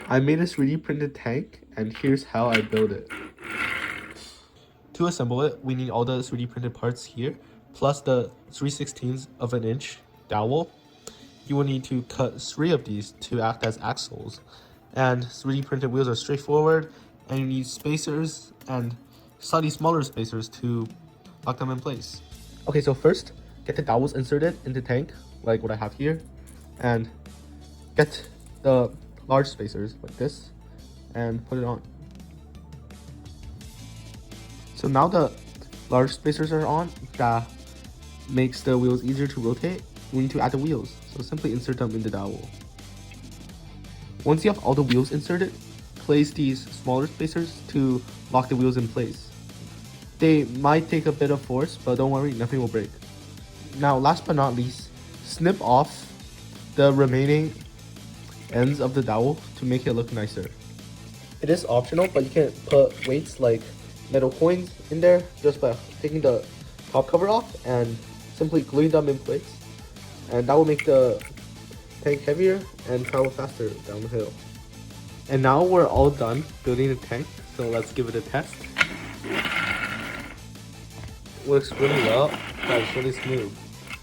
I made a 3D printed tank, and here's how I built it. To assemble it, we need all the 3D printed parts here, plus the 3/16 of an inch dowel. You will need to cut 3 of these to act as axles. And 3D printed wheels are straightforward, and you need spacers and slightly smaller spacers to lock them in place. Okay, so first, get the dowels inserted in the tank, like what I have here, and get the large spacers like this, and put it on. So now the large spacers are on, that makes the wheels easier to rotate. We need to add the wheels, so simply insert them in the dowel. Once you have all the wheels inserted, place these smaller spacers to lock the wheels in place. They might take a bit of force, but don't worry, nothing will break. Now, last but not least, snip off the remaining ends of the dowel to make it look nicer. It is optional, but you can put weights like metal coins in there just by taking the top cover off and simply gluing them in place. And that will make the tank heavier and travel faster down the hill. And now we're all done building the tank, so let's give it a test. Works really well, but it's really smooth.